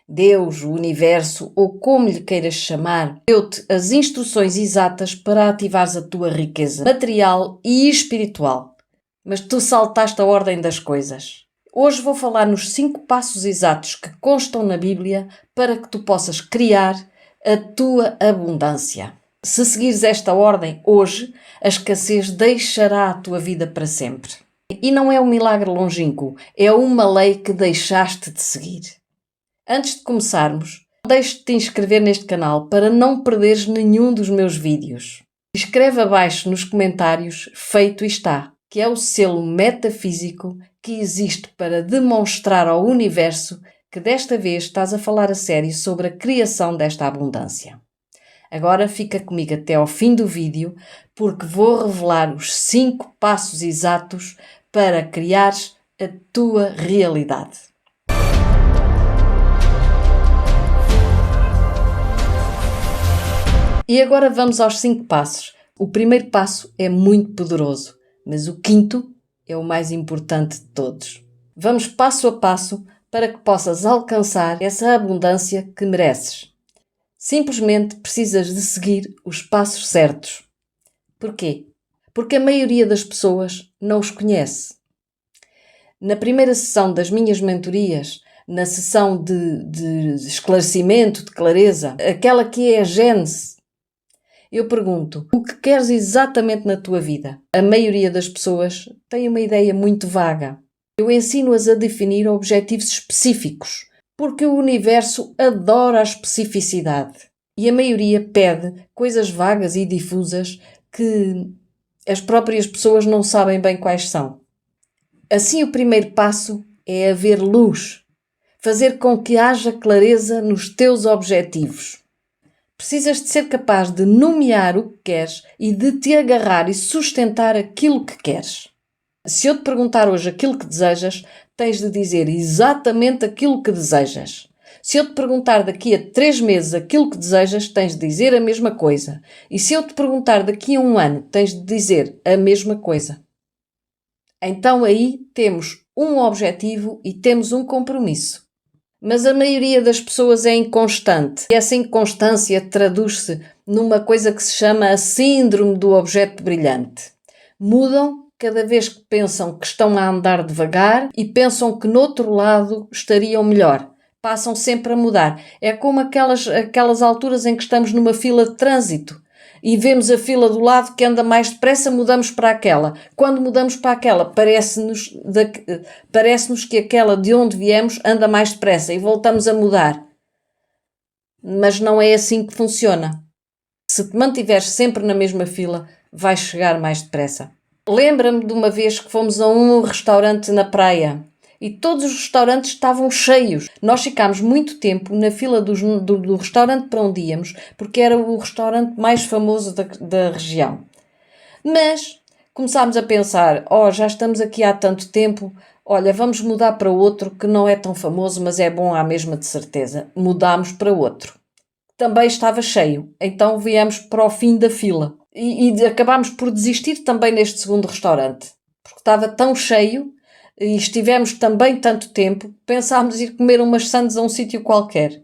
Deus, o universo ou como lhe queiras chamar, deu-te as instruções exatas para ativares a tua riqueza material e espiritual. Mas tu saltaste a ordem das coisas. Hoje vou falar nos 5 passos exatos que constam na Bíblia para que tu possas criar a tua abundância. Se seguires esta ordem hoje, a escassez deixará a tua vida para sempre. E não é um milagre longínquo, é uma lei que deixaste de seguir. Antes de começarmos, não deixes de te inscrever neste canal para não perderes nenhum dos meus vídeos. Escreve abaixo nos comentários "Feito está", que é o selo metafísico que existe para demonstrar ao universo que desta vez estás a falar a sério sobre a criação desta abundância. Agora fica comigo até ao fim do vídeo, porque vou revelar os 5 passos exatos para criares a tua realidade. E agora vamos aos 5 passos. O primeiro passo é muito poderoso, mas o 5º é o mais importante de todos. Vamos passo a passo para que possas alcançar essa abundância que mereces. Simplesmente precisas de seguir os passos certos. Porquê? Porque a maioria das pessoas não os conhece. Na primeira sessão das minhas mentorias, na sessão de esclarecimento, de clareza, aquela que é a gênese, eu pergunto: o que queres exatamente na tua vida? A maioria das pessoas tem uma ideia muito vaga. Eu ensino-as a definir objetivos específicos, porque o universo adora a especificidade. E a maioria pede coisas vagas e difusas que as próprias pessoas não sabem bem quais são. Assim, o primeiro passo é haver luz, fazer com que haja clareza nos teus objetivos. Precisas de ser capaz de nomear o que queres e de te agarrar e sustentar aquilo que queres. Se eu te perguntar hoje aquilo que desejas, tens de dizer exatamente aquilo que desejas. Se eu te perguntar daqui a 3 meses aquilo que desejas, tens de dizer a mesma coisa. E se eu te perguntar daqui a 1 ano, tens de dizer a mesma coisa. Então aí temos um objetivo e temos um compromisso. Mas a maioria das pessoas é inconstante. E essa inconstância traduz-se numa coisa que se chama a síndrome do objeto brilhante. Mudam cada vez que pensam que estão a andar devagar e pensam que no outro lado estariam melhor. Passam sempre a mudar. É como aquelas alturas em que estamos numa fila de trânsito e vemos a fila do lado que anda mais depressa, mudamos para aquela. Quando mudamos para aquela, parece-nos que aquela de onde viemos anda mais depressa e voltamos a mudar. Mas não é assim que funciona. Se te mantiveres sempre na mesma fila, vais chegar mais depressa. Lembra-me de uma vez que fomos a um restaurante na praia e todos os restaurantes estavam cheios. Nós ficámos muito tempo na fila do restaurante para onde íamos, porque era o restaurante mais famoso da região. Mas começámos a pensar: já estamos aqui há tanto tempo, olha, vamos mudar para outro que não é tão famoso, mas é bom à mesma de certeza. Mudámos para outro. Também estava cheio, então viemos para o fim da fila. E acabámos por desistir também neste segundo restaurante, porque estava tão cheio. E estivemos também tanto tempo, pensámos ir comer umas sandes a um sítio qualquer.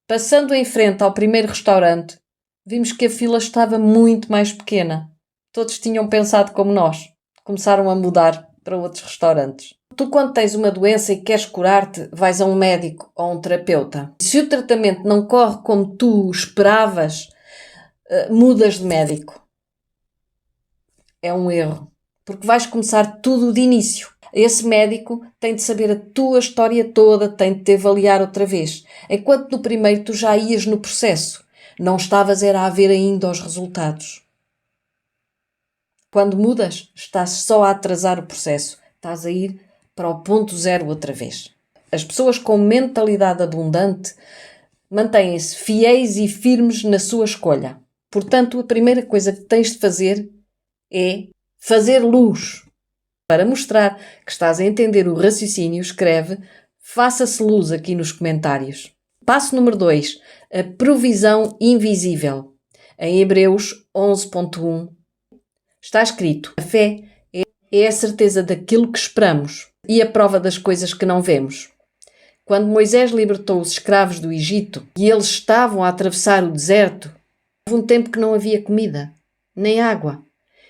Passando em frente ao primeiro restaurante, vimos que a fila estava muito mais pequena. Todos tinham pensado como nós. Começaram a mudar para outros restaurantes. Tu, quando tens uma doença e queres curar-te, vais a um médico ou a um terapeuta. Se o tratamento não corre como tu esperavas, mudas de médico. É um erro. Porque vais começar tudo de início. Esse médico tem de saber a tua história toda, tem de te avaliar outra vez. Enquanto no primeiro tu já ias no processo. Não estavas a ver ainda os resultados. Quando mudas, estás só a atrasar o processo. Estás a ir para o ponto zero outra vez. As pessoas com mentalidade abundante mantêm-se fiéis e firmes na sua escolha. Portanto, a primeira coisa que tens de fazer é fazer luz. Para mostrar que estás a entender o raciocínio, escreve "faça-se luz" aqui nos comentários. Passo número 2. A provisão invisível. Em Hebreus 11.1 está escrito: a fé é a certeza daquilo que esperamos e a prova das coisas que não vemos. Quando Moisés libertou os escravos do Egito e eles estavam a atravessar o deserto, houve um tempo que não havia comida, nem água.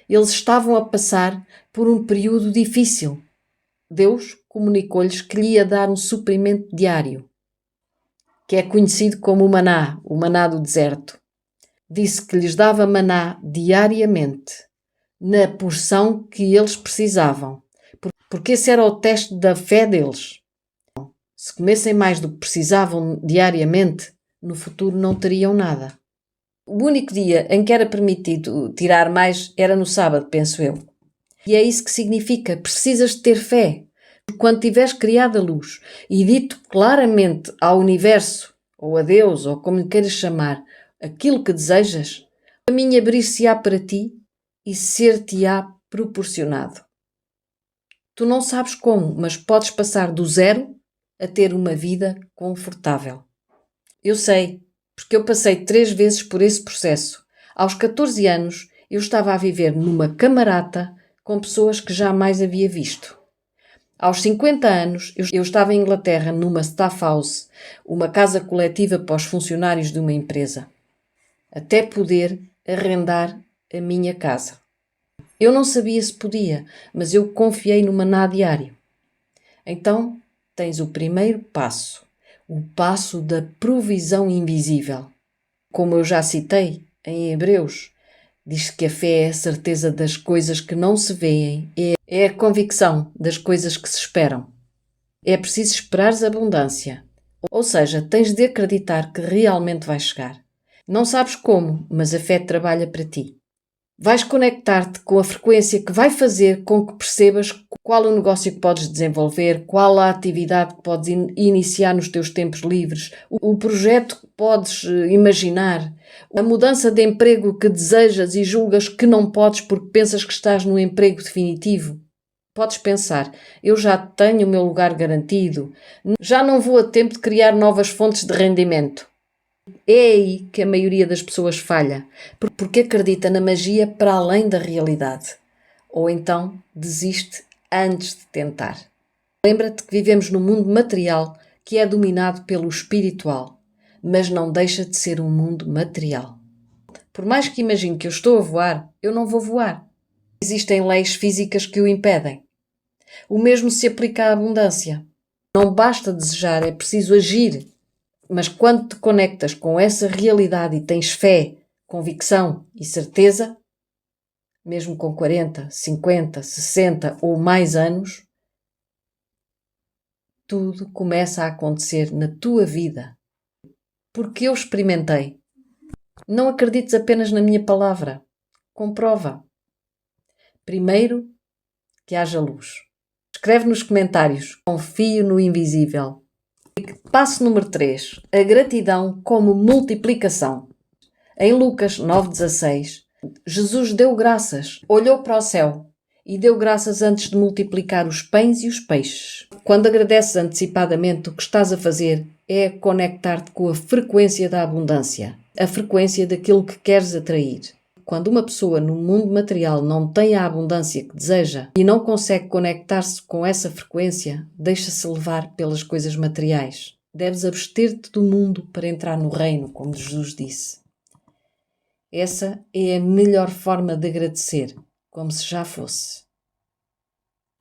Eles estavam a passar por um período difícil. Deus comunicou-lhes que lhe ia dar um suprimento diário, que é conhecido como o maná do deserto. Disse que lhes dava maná diariamente, na porção que eles precisavam, porque esse era o teste da fé deles. Se comessem mais do que precisavam diariamente, no futuro não teriam nada. O único dia em que era permitido tirar mais era no sábado, penso eu. E é isso que significa, precisas de ter fé. Quando tiveres criado a luz e dito claramente ao universo, ou a Deus, ou como lhe queiras chamar, aquilo que desejas, o caminho abrir-se-á para ti e ser-te-á proporcionado. Tu não sabes como, mas podes passar do zero a ter uma vida confortável. Eu sei, porque eu passei 3 vezes por esse processo. Aos 14 anos, eu estava a viver numa camarata com pessoas que jamais havia visto. Aos 50 anos, eu estava em Inglaterra numa staff house, uma casa coletiva para os funcionários de uma empresa, até poder arrendar a minha casa. Eu não sabia se podia, mas eu confiei no maná diário. Então, tens o primeiro passo, o passo da provisão invisível. Como eu já citei em Hebreus, diz que a fé é a certeza das coisas que não se veem, é a convicção das coisas que se esperam. É preciso esperares abundância, ou seja, tens de acreditar que realmente vai chegar. Não sabes como, mas a fé trabalha para ti. Vais conectar-te com a frequência que vai fazer com que percebas qual o negócio que podes desenvolver, qual a atividade que podes iniciar nos teus tempos livres, o projeto que podes imaginar, a mudança de emprego que desejas e julgas que não podes porque pensas que estás num emprego definitivo. Podes pensar, eu já tenho o meu lugar garantido, já não vou a tempo de criar novas fontes de rendimento. É aí que a maioria das pessoas falha, porque acredita na magia para além da realidade. Ou então desiste antes de tentar. Lembra-te que vivemos num mundo material que é dominado pelo espiritual, mas não deixa de ser um mundo material. Por mais que imagine que eu estou a voar, eu não vou voar. Existem leis físicas que o impedem. O mesmo se aplica à abundância. Não basta desejar, é preciso agir. Mas quando te conectas com essa realidade e tens fé, convicção e certeza, mesmo com 40, 50, 60 ou mais anos, tudo começa a acontecer na tua vida. Porque eu experimentei. Não acredites apenas na minha palavra. Comprova. Primeiro, que haja luz. Escreve nos comentários. Confio no invisível. Passo número 3. A gratidão como multiplicação. Em Lucas 9,16, Jesus deu graças, olhou para o céu e deu graças antes de multiplicar os pães e os peixes. Quando agradeces antecipadamente, o que estás a fazer é conectar-te com a frequência da abundância, a frequência daquilo que queres atrair. Quando uma pessoa no mundo material não tem a abundância que deseja e não consegue conectar-se com essa frequência, deixa-se levar pelas coisas materiais. Deves abster-te do mundo para entrar no reino, como Jesus disse. Essa é a melhor forma de agradecer, como se já fosse.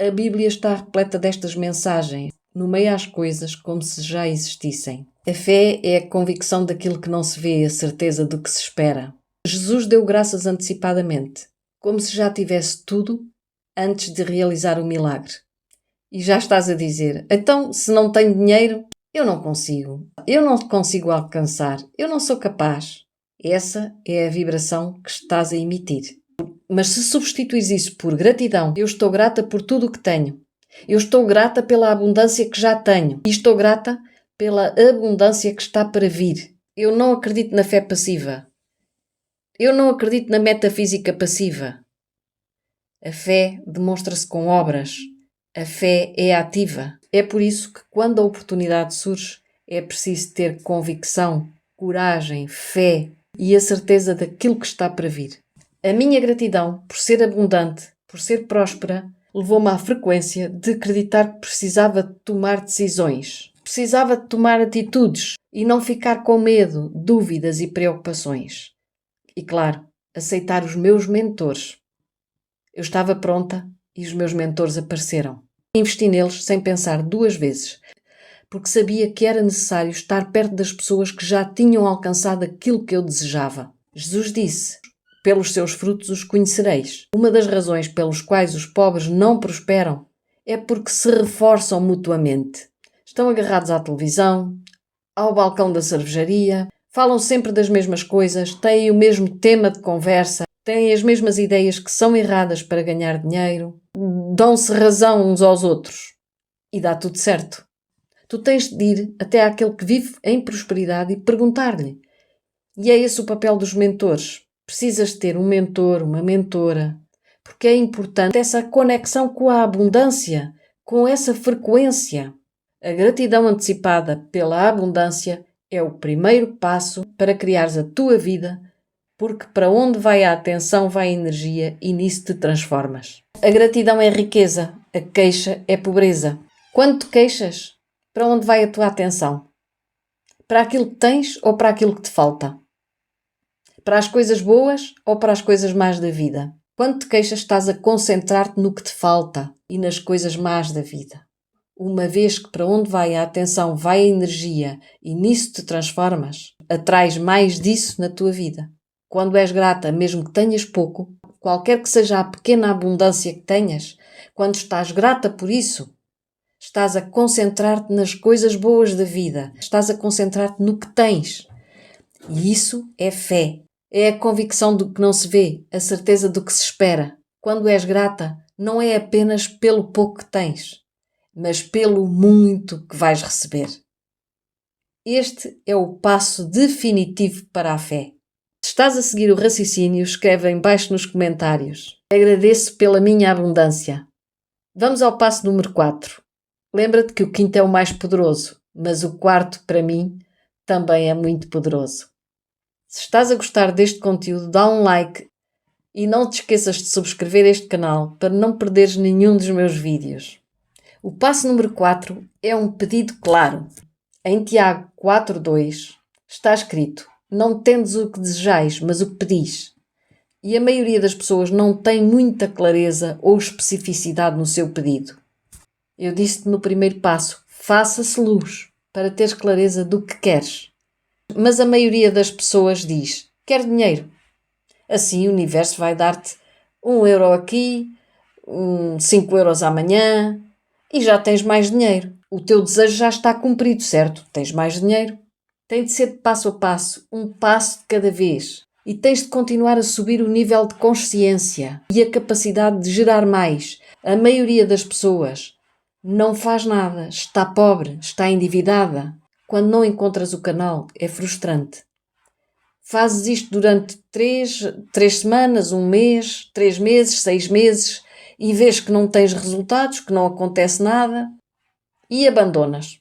A Bíblia está repleta destas mensagens, nomeia as coisas como se já existissem. A fé é a convicção daquilo que não se vê, a certeza do que se espera. Jesus deu graças antecipadamente, como se já tivesse tudo antes de realizar o milagre. E já estás a dizer, então, se não tenho dinheiro, eu não consigo alcançar, eu não sou capaz. Essa é a vibração que estás a emitir. Mas se substituis isso por gratidão, eu estou grata por tudo o que tenho. Eu estou grata pela abundância que já tenho. E estou grata pela abundância que está para vir. Eu não acredito na fé passiva. Eu não acredito na metafísica passiva. A fé demonstra-se com obras. A fé é ativa. É por isso que quando a oportunidade surge, é preciso ter convicção, coragem, fé e a certeza daquilo que está para vir. A minha gratidão por ser abundante, por ser próspera, levou-me à frequência de acreditar que precisava de tomar decisões. Precisava de tomar atitudes e não ficar com medo, dúvidas e preocupações. E claro, aceitar os meus mentores. Eu estava pronta e os meus mentores apareceram. Investi neles sem pensar duas vezes, porque sabia que era necessário estar perto das pessoas que já tinham alcançado aquilo que eu desejava. Jesus disse: pelos seus frutos os conhecereis. Uma das razões pelos quais os pobres não prosperam é porque se reforçam mutuamente. Estão agarrados à televisão, ao balcão da cervejaria, falam sempre das mesmas coisas, têm o mesmo tema de conversa, têm as mesmas ideias que são erradas para ganhar dinheiro, dão-se razão uns aos outros e dá tudo certo. Tu tens de ir até àquele que vive em prosperidade e perguntar-lhe. E é esse o papel dos mentores. Precisas ter um mentor, uma mentora, porque é importante essa conexão com a abundância, com essa frequência. A gratidão antecipada pela abundância é o primeiro passo para criares a tua vida, porque para onde vai a atenção vai a energia e nisso te transformas. A gratidão é riqueza, a queixa é pobreza. Quando te queixas, para onde vai a tua atenção? Para aquilo que tens ou para aquilo que te falta? Para as coisas boas ou para as coisas más da vida? Quando te queixas, estás a concentrar-te no que te falta e nas coisas más da vida. Uma vez que para onde vai a atenção vai a energia e nisso te transformas, atrais mais disso na tua vida. Quando és grata, mesmo que tenhas pouco, qualquer que seja a pequena abundância que tenhas, quando estás grata por isso, estás a concentrar-te nas coisas boas da vida, estás a concentrar-te no que tens. E isso é fé. É a convicção do que não se vê, a certeza do que se espera. Quando és grata, não é apenas pelo pouco que tens, mas pelo muito que vais receber. Este é o passo definitivo para a fé. Se estás a seguir o raciocínio, escreve em baixo nos comentários. Agradeço pela minha abundância. Vamos ao passo número 4. Lembra-te que o quinto é o mais poderoso, mas o quarto, para mim, também é muito poderoso. Se estás a gostar deste conteúdo, dá um like e não te esqueças de subscrever este canal para não perderes nenhum dos meus vídeos. O passo número 4 é um pedido claro. Em Tiago 4:2 está escrito: não tendes o que desejais, mas o que pedis. E a maioria das pessoas não tem muita clareza ou especificidade no seu pedido. Eu disse-te no primeiro passo: faça-se luz para teres clareza do que queres. Mas a maioria das pessoas diz: quero dinheiro. Assim o universo vai dar-te 1 euro aqui, 5 euros amanhã e já tens mais dinheiro. O teu desejo já está cumprido, certo? Tens mais dinheiro. Tem de ser de passo a passo, um passo de cada vez. E tens de continuar a subir o nível de consciência e a capacidade de gerar mais. A maioria das pessoas não faz nada, está pobre, está endividada. Quando não encontras o canal, é frustrante. Fazes isto durante 3 semanas, 1 mês, 3 meses, 6 meses e vês que não tens resultados, que não acontece nada e abandonas.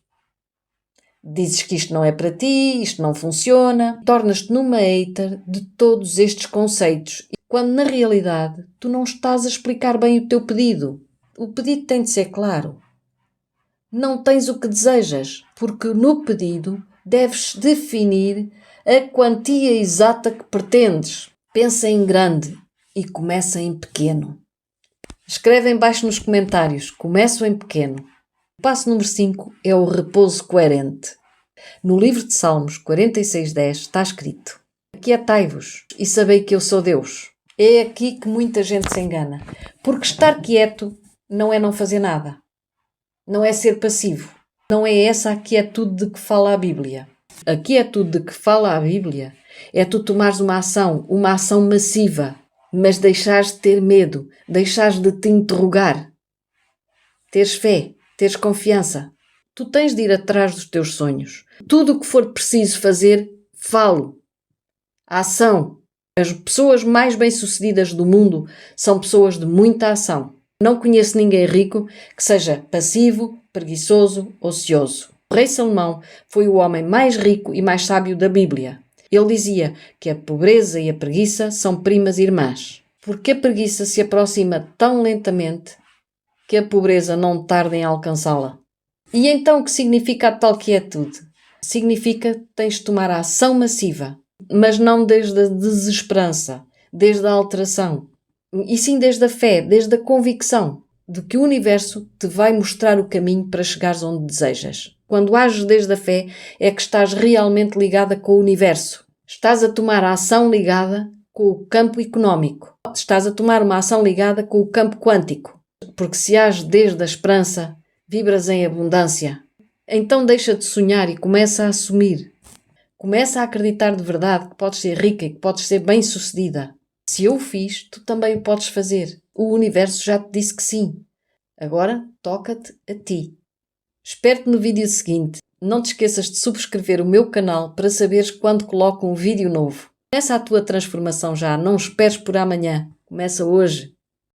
Dizes que isto não é para ti, isto não funciona, tornas-te numa hater de todos estes conceitos, quando na realidade tu não estás a explicar bem o teu pedido. O pedido tem de ser claro. Não tens o que desejas, porque no pedido deves definir a quantia exata que pretendes. Pensa em grande e começa em pequeno. Escreve em baixo nos comentários: começo em pequeno. O passo número 5 é o repouso coerente. No livro de Salmos 46:10 está escrito: aquietai-vos e sabei que eu sou Deus. É aqui que muita gente se engana, porque estar quieto não é não fazer nada. Não é ser passivo. Não é essa a quietude de que fala a Bíblia. A quietude de que fala a Bíblia é tu tomares uma ação massiva, mas deixares de ter medo, deixares de te interrogar. Teres fé, teres confiança. Tu tens de ir atrás dos teus sonhos. Tudo o que for preciso fazer, falo. A ação. As pessoas mais bem-sucedidas do mundo são pessoas de muita ação. Não conheço ninguém rico que seja passivo, preguiçoso, ocioso. O rei Salomão foi o homem mais rico e mais sábio da Bíblia. Ele dizia que a pobreza e a preguiça são primas irmãs, porque a preguiça se aproxima tão lentamente que a pobreza não tarda em alcançá-la. E então o que significa a tal quietude? Significa que tens de tomar a ação massiva, mas não desde a desesperança, desde a alteração, e sim desde a fé, desde a convicção de que o universo te vai mostrar o caminho para chegares onde desejas. Quando ages desde a fé é que estás realmente ligada com o universo. Estás a tomar a ação ligada com o campo económico. Estás a tomar uma ação ligada com o campo quântico. Porque se ages desde a esperança, vibras em abundância. Então deixa de sonhar e começa a assumir. Começa a acreditar de verdade que podes ser rica e que podes ser bem-sucedida. Se eu o fiz, tu também o podes fazer. O universo já te disse que sim. Agora toca-te a ti. Espero-te no vídeo seguinte. Não te esqueças de subscrever o meu canal para saberes quando coloco um vídeo novo. Começa a tua transformação já. Não esperes por amanhã. Começa hoje.